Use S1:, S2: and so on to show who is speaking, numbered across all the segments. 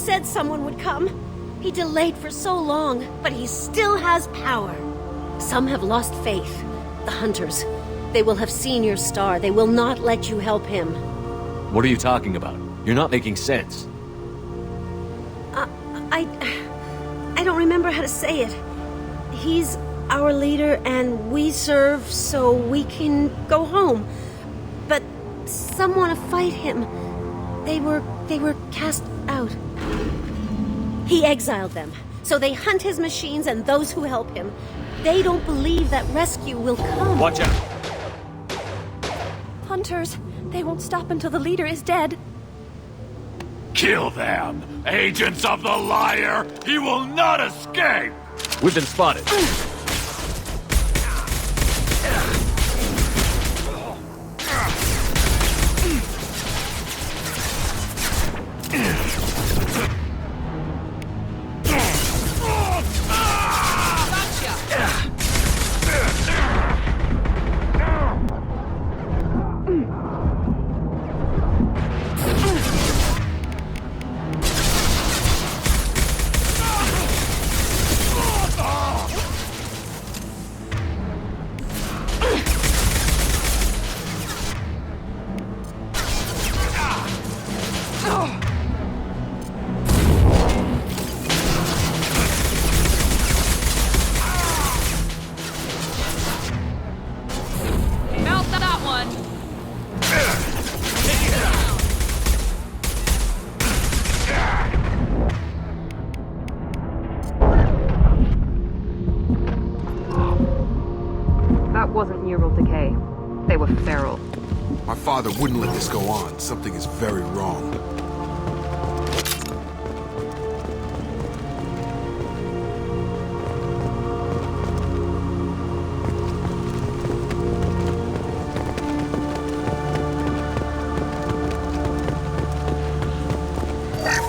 S1: said someone would come. He delayed for so long, but he still has power. Some have lost faith. The hunters. They will have seen your star. They will not let you help him.
S2: What are you talking about? You're not making sense.
S1: I don't remember how to say it. He's our leader and we serve so we can go home. But some want to fight him. They were cast out. He exiled them, so they hunt his machines and those who help him. They don't believe that rescue will come.
S2: Watch out!
S1: Hunters, they won't stop until the leader is dead.
S3: Kill them! Agents of the liar! He will not escape!
S2: We've been spotted.
S4: Wasn't neural decay. They were feral.
S5: My father wouldn't let this go on. Something is very wrong.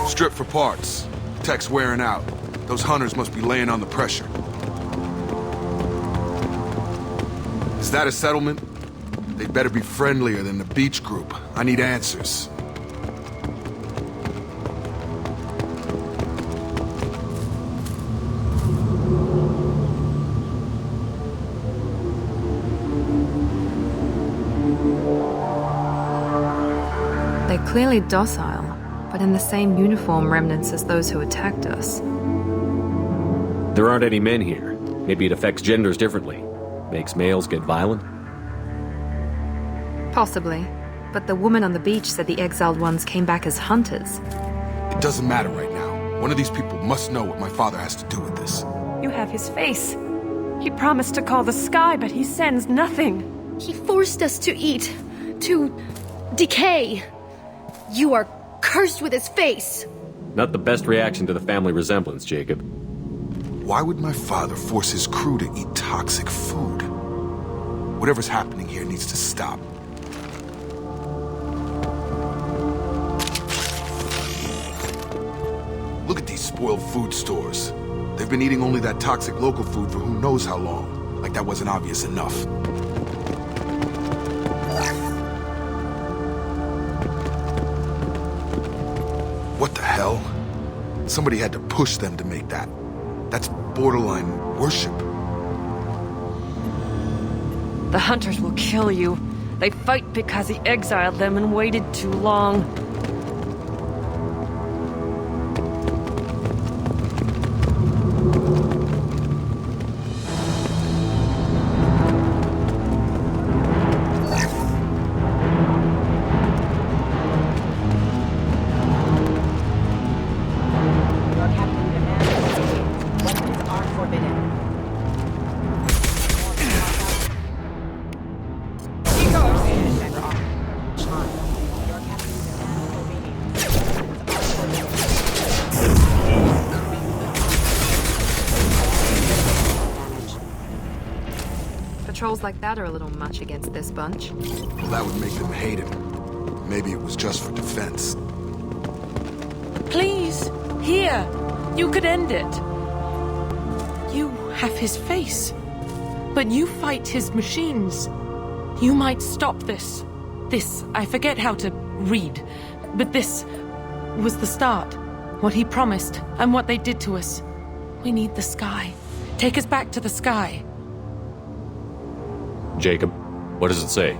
S5: Strip for parts. Tech's wearing out. Those hunters must be laying on the pressure. Is that a settlement? They'd better be friendlier than the beach group. I need answers.
S4: They're clearly docile, but in the same uniform remnants as those who attacked us.
S2: There aren't any men here. Maybe it affects genders differently. Makes males get violent?
S4: Possibly. But the woman on the beach said the exiled ones came back as hunters.
S5: It doesn't matter right now. One of these people must know what my father has to do with this.
S6: You have his face. He promised to call the sky, but he sends nothing.
S1: He forced us to eat, to decay. You are cursed with his face.
S2: Not the best reaction to the family resemblance, Jacob.
S5: Why would my father force his crew to eat toxic food? Whatever's happening here needs to stop. Look at these spoiled food stores. They've been eating only that toxic local food for who knows how long. Like that wasn't obvious enough. What the hell? Somebody had to push them to make that. That's borderline worship.
S6: The hunters will kill you. They fight because he exiled them and waited too long.
S4: Patrols like that are a little much against this bunch.
S5: Well, that would make them hate him. Maybe it was just for defense.
S6: Please, here. You could end it. You have his face. But you fight his machines. You might stop this. This, I forget how to read. But this was the start. What he promised, and what they did to us. We need the sky. Take us back to the sky.
S2: Jacob, what does it say?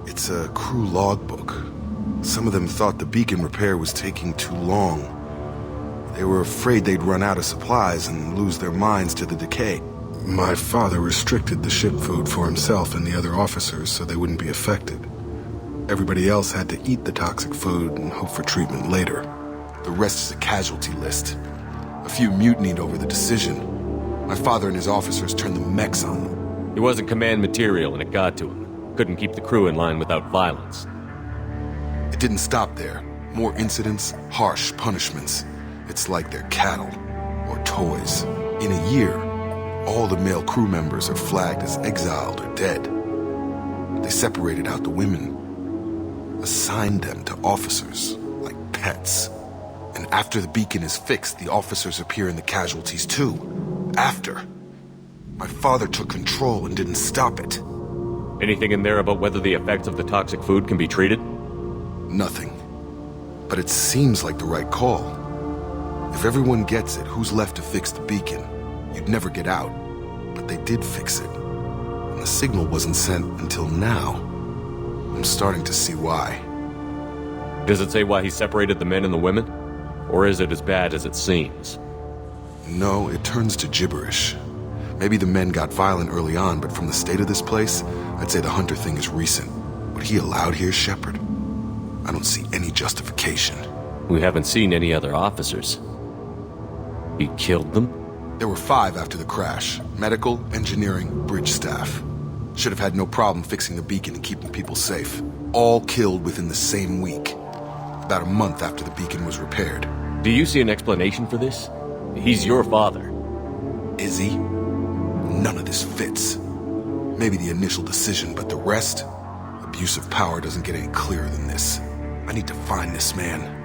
S5: It's a crew logbook. Some of them thought the beacon repair was taking too long. They were afraid they'd run out of supplies and lose their minds to the decay. My father restricted the ship food for himself and the other officers so they wouldn't be affected. Everybody else had to eat the toxic food and hope for treatment later. The rest is a casualty list. A few mutinied over the decision. My father and his officers turned the mechs on them.
S2: He wasn't command material and it got to him. Couldn't keep the crew in line without violence.
S5: It didn't stop there. More incidents, harsh punishments. It's like they're cattle or toys. In a year, all the male crew members are flagged as exiled or dead. They separated out the women, assigned them to officers like pets. And after the beacon is fixed, the officers appear in the casualties too. After. My father took control and didn't stop it.
S2: Anything in there about whether the effects of the toxic food can be treated?
S5: Nothing. But it seems like the right call. If everyone gets it, who's left to fix the beacon? You'd never get out. But they did fix it. And the signal wasn't sent until now. I'm starting to see why.
S2: Does it say why he separated the men and the women? Or is it as bad as it seems?
S5: No, it turns to gibberish. Maybe the men got violent early on, but from the state of this place, I'd say the Hunter thing is recent. What he allowed here, Shepard? I don't see any justification.
S2: We haven't seen any other officers. He killed them?
S5: There were 5 after the crash. Medical, engineering, bridge staff. Should have had no problem fixing the beacon and keeping people safe. All killed within the same week. About a month after the beacon was repaired.
S2: Do you see an explanation for this? He's your father.
S5: Is he? None of this fits. Maybe the initial decision, but the rest? Abuse of power doesn't get any clearer than this. I need to find this man.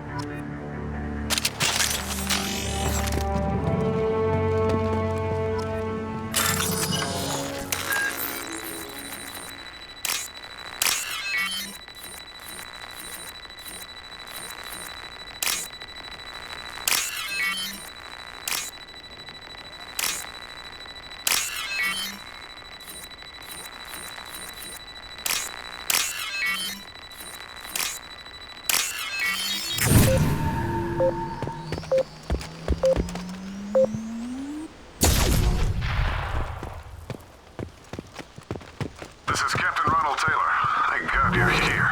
S7: This is Captain Ronald Taylor. Thank God you're here.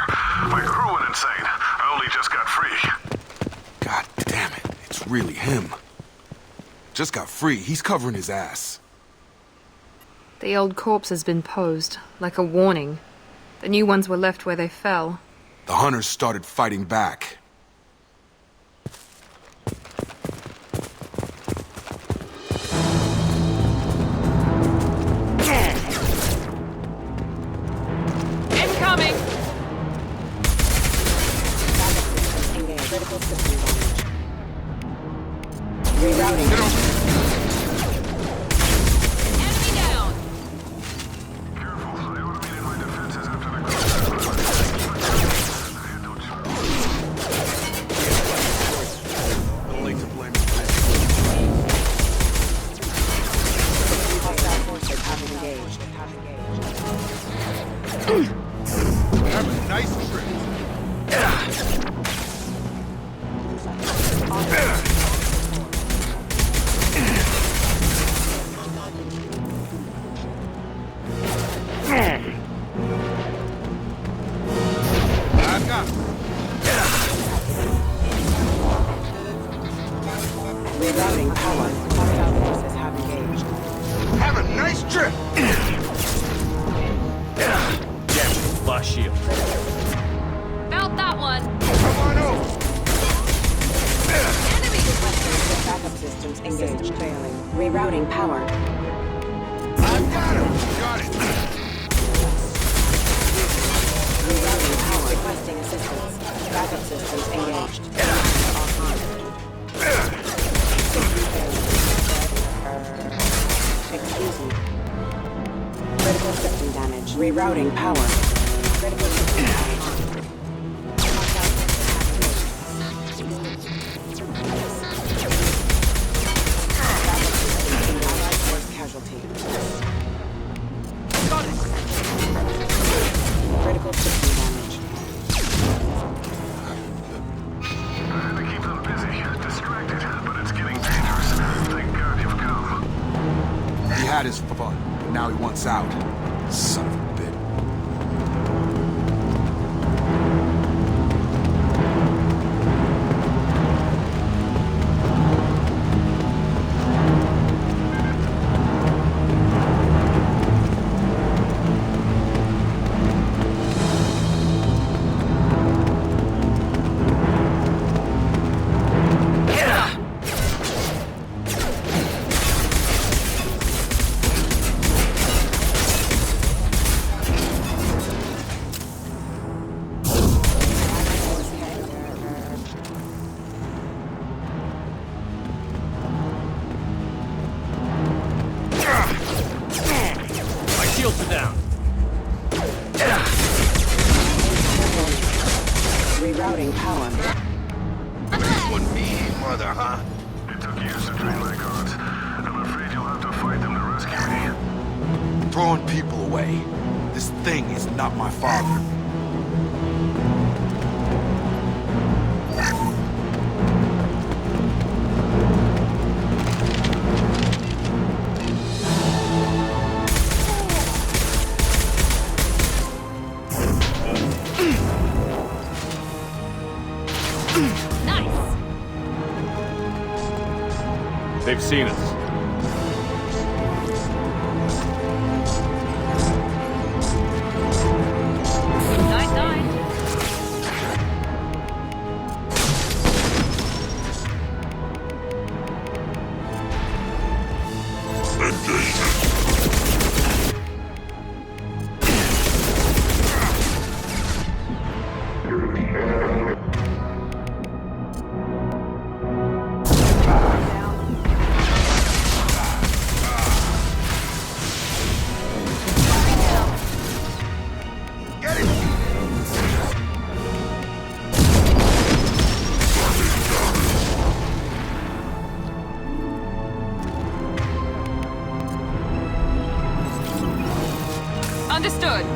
S7: My crew went insane. I only just got free.
S5: God damn it, it's really him. Just got free, he's covering his ass.
S4: The old corpse has been posed, like a warning. The new ones were left where they fell.
S5: The Hunters started fighting back.
S6: Incoming!
S8: Rerouting.
S6: Enemy down!
S7: Careful, I automated my defenses after the crash. I had no choice.
S5: Only to blame.
S8: Hostile forces have engaged.
S5: Have a nice trip. I've got it.
S8: Rerouting power. Hostile forces have engaged.
S5: Have a nice trip.
S2: Yeah, lost shield.
S6: Felt that one!
S5: Come on over.
S6: Enemy!
S8: Backup systems engaged. Failing. Rerouting power.
S5: I've got him. Got it.
S8: Rerouting power. Requesting assistance. Backup systems engaged. Excuse me. Critical system damage. Rerouting power. Critical system damage.
S5: lights out. Son of a bitch.
S8: Rerouting power.
S5: One mean mother, huh?
S7: It took years to train my guards. I'm afraid you'll have to fight them to rescue me.
S5: Throwing people away. This thing is not my father.
S2: They've seen us.
S4: Understood.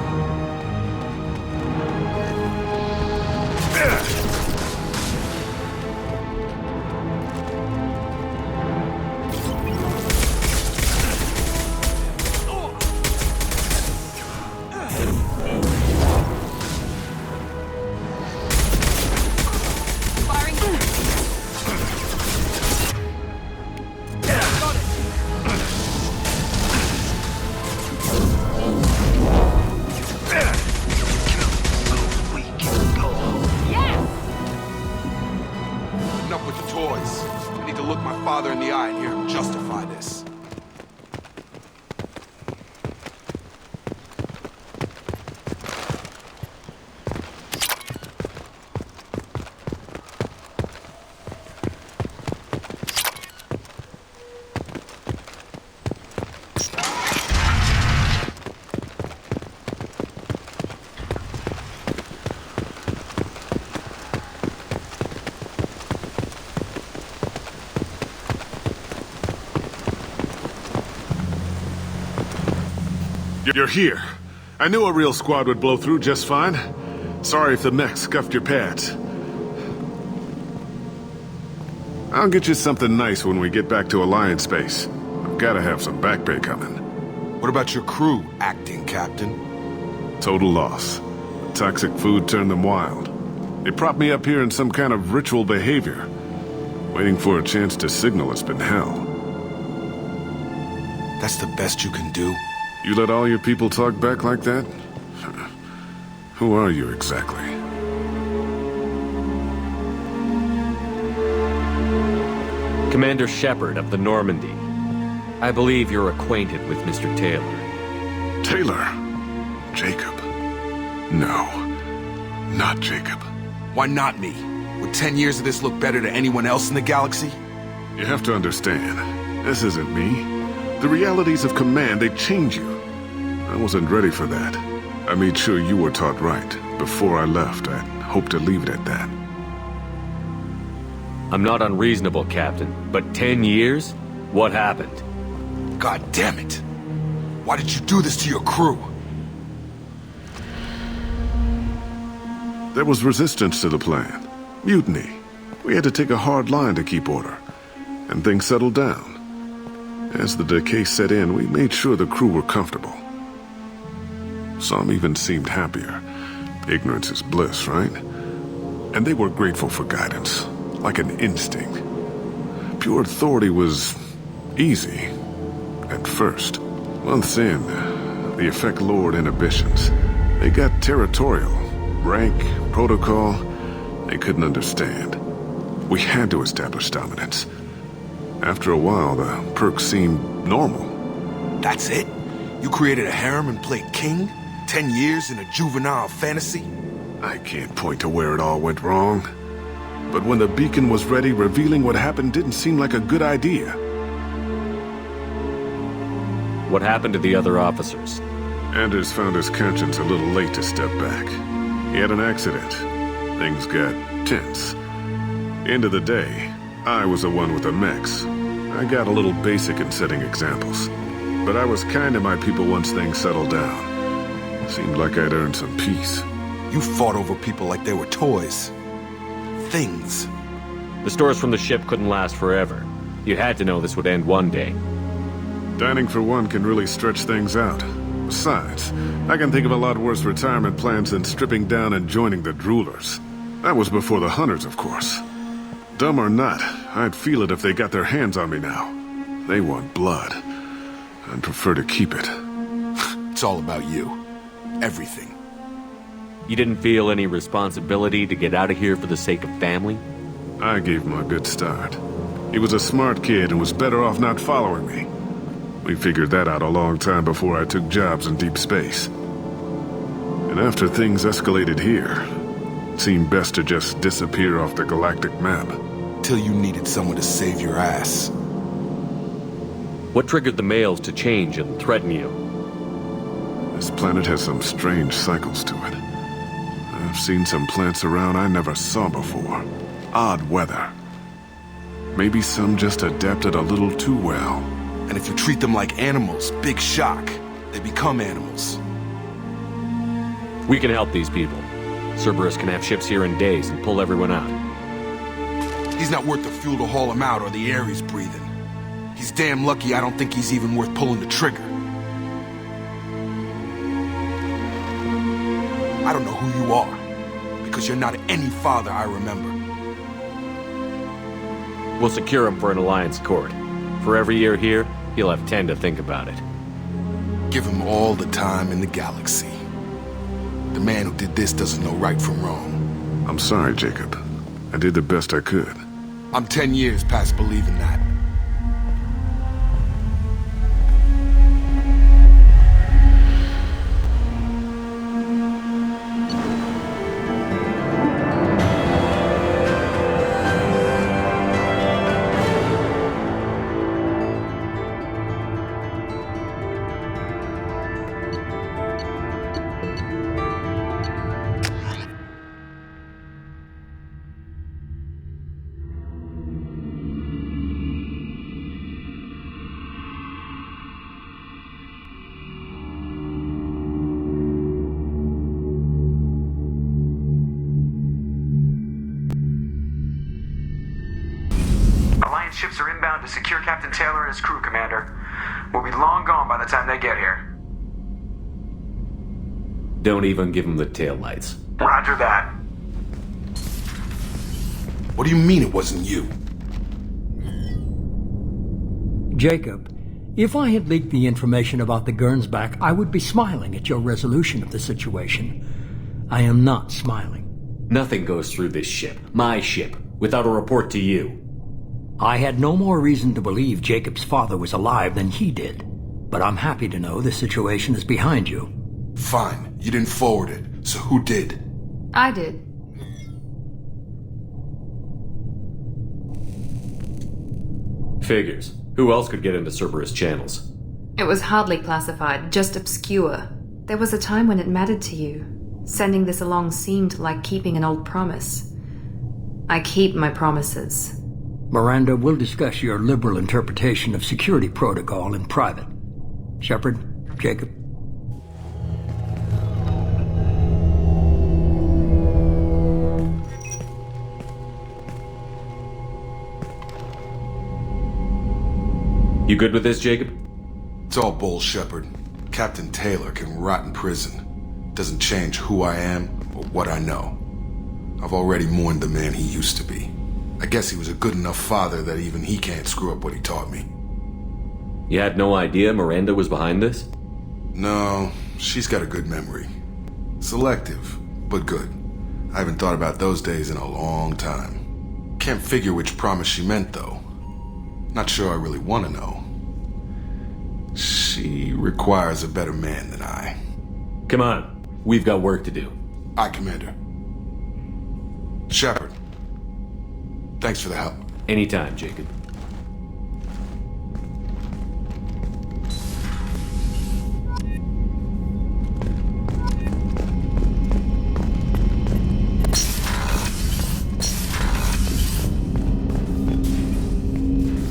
S5: Enough with the toys. I need to look my father in the eye and hear him justify this.
S9: You're here. I knew a real squad would blow through just fine. Sorry if the mech scuffed your pads. I'll get you something nice when we get back to Alliance base. I've gotta have some back pay coming.
S5: What about your crew, acting captain?
S9: Total loss. Toxic food turned them wild. They propped me up here in some kind of ritual behavior. Waiting for a chance to signal has been hell.
S5: That's the best you can do?
S9: You let all your people talk back like that? Who are you exactly?
S2: Commander Shepard of the Normandy. I believe you're acquainted with Mr. Taylor.
S9: Taylor? Jacob? No, not Jacob.
S5: Why not me? Would 10 years of this look better to anyone else in the galaxy?
S9: You have to understand, this isn't me. The realities of command, they change you. I wasn't ready for that. I made sure you were taught right. Before I left, I hoped to leave it at that.
S2: I'm not unreasonable, Captain, but 10 years? What happened?
S5: God damn it! Why did you do this to your crew?
S9: There was resistance to the plan. Mutiny. We had to take a hard line to keep order. And things settled down. As the decay set in, we made sure the crew were comfortable. Some even seemed happier. Ignorance is bliss, right? And they were grateful for guidance, like an instinct. Pure authority was easy, at first. Months in, the effect lowered inhibitions. They got territorial. Rank, protocol, they couldn't understand. We had to establish dominance. After a while, the perks seemed normal.
S5: That's it? You created a harem and played king? 10 years in a juvenile fantasy?
S9: I can't point to where it all went wrong. But when the beacon was ready, revealing what happened didn't seem like a good idea.
S2: What happened to the other officers?
S9: Anders found his conscience a little late to step back. He had an accident. Things got tense. End of the day, I was the one with the mechs. I got a little basic in setting examples. But I was kind to my people once things settled down. Seemed like I'd earned some peace.
S5: You fought over people like they were toys. Things.
S2: The stores from the ship couldn't last forever. You had to know this would end one day.
S9: Dining for one can really stretch things out. Besides, I can think of a lot worse retirement plans than stripping down and joining the droolers. That was before the hunters, of course. Dumb or not, I'd feel it if they got their hands on me now. They want blood. I'd prefer to keep it.
S5: It's all about you. Everything.
S2: You didn't feel any responsibility to get out of here for the sake of family?
S9: I gave him a good start. He was a smart kid and was better off not following me. We figured that out a long time before I took jobs in deep space. And after things escalated here, it seemed best to just disappear off the galactic map.
S5: Till you needed someone to save your ass.
S2: What triggered the males to change and threaten you?
S9: This planet has some strange cycles to it. I've seen some plants around I never saw before. Odd weather. Maybe some just adapted a little too well.
S5: And if you treat them like animals, big shock. They become animals.
S2: We can help these people. Cerberus can have ships here in days and pull everyone out.
S5: He's not worth the fuel to haul him out or the air he's breathing. He's damn lucky I don't think he's even worth pulling the trigger. I don't know who you are, because you're not any father I remember.
S2: We'll secure him for an alliance court. For every year here, he'll have 10 to think about it.
S5: Give him all the time in the galaxy. The man who did this doesn't know right from wrong.
S9: I'm sorry, Jacob. I did the best I could.
S5: I'm 10 years past believing that.
S10: Ships are inbound to secure Captain Taylor and his crew, Commander. We'll be long gone by the time they get here.
S2: Don't even give him the taillights.
S10: Roger that.
S5: What do you mean it wasn't you?
S11: Jacob, if I had leaked the information about the Gernsback, I would be smiling at your resolution of the situation. I am not smiling.
S2: Nothing goes through this ship, my ship, without a report to you.
S11: I had no more reason to believe Jacob's father was alive than he did. But I'm happy to know the situation is behind you.
S5: Fine. You didn't forward it, so who did?
S4: I did.
S2: Figures. Who else could get into Cerberus channels?
S4: It was hardly classified, just obscure. There was a time when it mattered to you. Sending this along seemed like keeping an old promise. I keep my promises.
S11: Miranda, we'll discuss your liberal interpretation of security protocol in private. Shepard, Jacob.
S2: You good with this, Jacob?
S5: It's all bull, Shepard. Captain Taylor can rot in prison. Doesn't change who I am or what I know. I've already mourned the man he used to be. I guess he was a good enough father that even he can't screw up what he taught me.
S2: You had no idea Miranda was behind this?
S5: No, she's got a good memory. Selective, but good. I haven't thought about those days in a long time. Can't figure which promise she meant, though. Not sure I really want to know. She requires a better man than I.
S2: Come on, we've got work to do.
S5: Aye, Commander. Shepard, thanks for the help.
S2: Anytime, Jacob.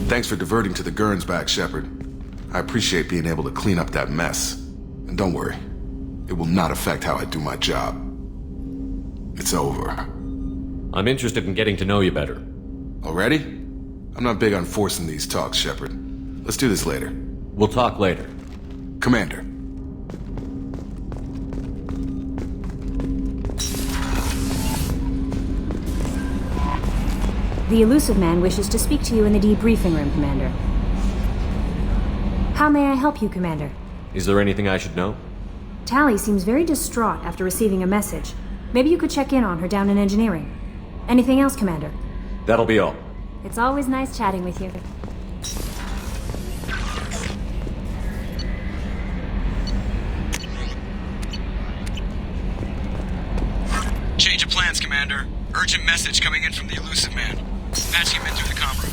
S5: Thanks for diverting to the Gurns back, Shepard. I appreciate being able to clean up that mess. And don't worry, it will not affect how I do my job. It's over.
S2: I'm interested in getting to know you better.
S5: Already? I'm not big on forcing these talks, Shepard. Let's do this later.
S2: We'll talk later.
S5: Commander.
S12: The Elusive Man wishes to speak to you in the debriefing room, Commander. How may I help you, Commander?
S2: Is there anything I should know?
S12: Tally seems very distraught after receiving a message. Maybe you could check in on her down in engineering. Anything else, Commander?
S2: That'll be all.
S12: It's always nice chatting with you.
S10: Change of plans, Commander. Urgent message coming in from the Elusive Man. Patching him in through the comm room.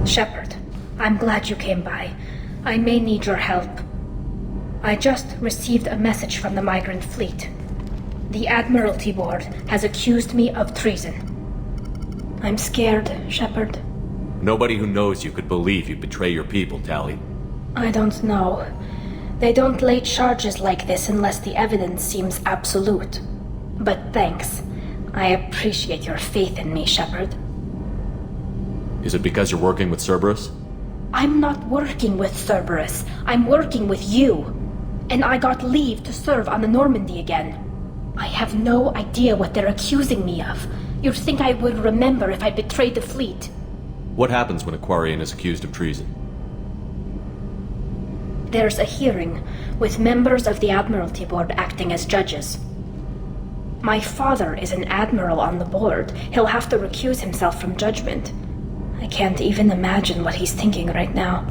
S13: Shepard, I'm glad you came by. I may need your help. I just received a message from the migrant fleet. The Admiralty Board has accused me of treason. I'm scared, Shepard.
S2: Nobody who knows you could believe you'd betray your people, Tally.
S13: I don't know. They don't lay charges like this unless the evidence seems absolute. But thanks. I appreciate your faith in me, Shepard.
S2: Is it because you're working with Cerberus?
S13: I'm not working with Cerberus. I'm working with you. And I got leave to serve on the Normandy again. I have no idea what they're accusing me of. You'd think I would remember if I betrayed the fleet.
S2: What happens when a Quarian is accused of treason?
S13: There's a hearing, with members of the Admiralty Board acting as judges. My father is an admiral on the board. He'll have to recuse himself from judgment. I can't even imagine what he's thinking right now.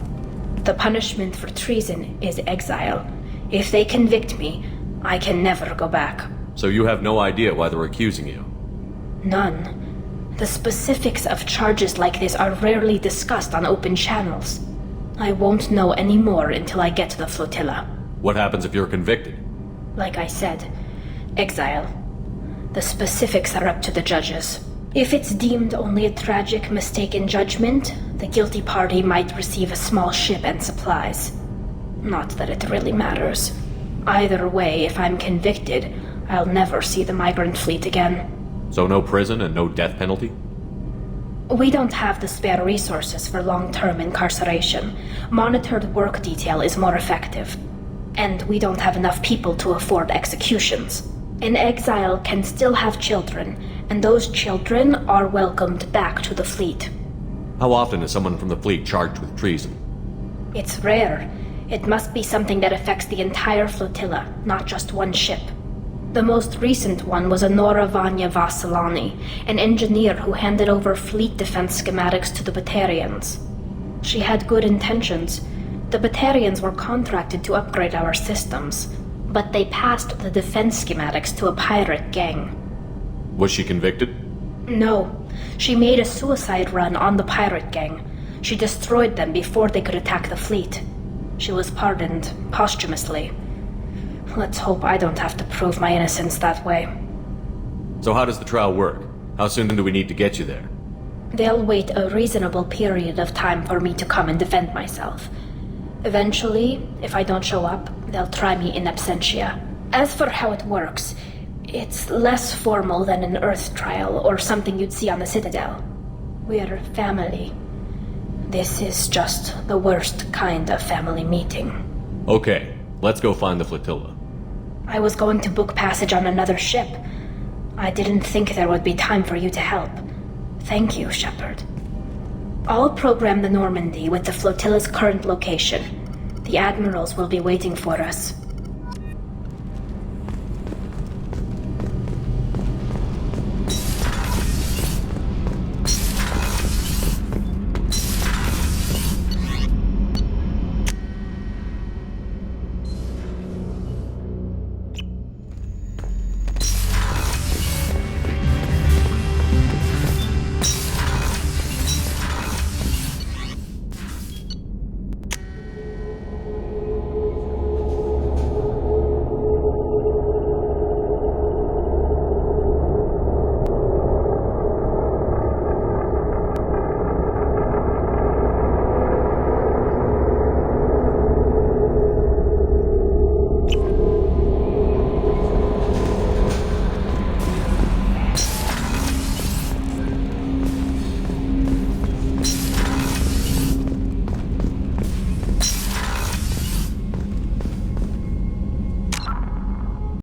S13: The punishment for treason is exile. If they convict me, I can never go back.
S2: So you have no idea why they're accusing you?
S13: None. The specifics of charges like this are rarely discussed on open channels. I won't know any more until I get to the flotilla.
S2: What happens if you're convicted?
S13: Like I said, exile. The specifics are up to the judges. If it's deemed only a tragic mistake in judgment, the guilty party might receive a small ship and supplies. Not that it really matters. Either way, if I'm convicted, I'll never see the migrant fleet again.
S2: So no prison and no death penalty?
S13: We don't have the spare resources for long-term incarceration. Monitored work detail is more effective. And we don't have enough people to afford executions. An exile can still have children, and those children are welcomed back to the fleet.
S2: How often is someone from the fleet charged with treason?
S13: It's rare. It must be something that affects the entire flotilla, not just one ship. The most recent one was Honora Vanya Vassilani, an engineer who handed over fleet defense schematics to the Batarians. She had good intentions. The Batarians were contracted to upgrade our systems, but they passed the defense schematics to a pirate gang.
S2: Was she convicted?
S13: No. She made a suicide run on the pirate gang. She destroyed them before they could attack the fleet. She was pardoned posthumously. Let's hope I don't have to prove my innocence that way.
S2: So how does the trial work? How soon do we need to get you there?
S13: They'll wait a reasonable period of time for me to come and defend myself. Eventually, if I don't show up, they'll try me in absentia. As for how it works, it's less formal than an Earth trial or something you'd see on the Citadel. We're family. This is just the worst kind of family meeting.
S2: Okay, let's go find the flotilla.
S13: I was going to book passage on another ship. I didn't think there would be time for you to help. Thank you, Shepard. I'll program the Normandy with the flotilla's current location. The admirals will be waiting for us.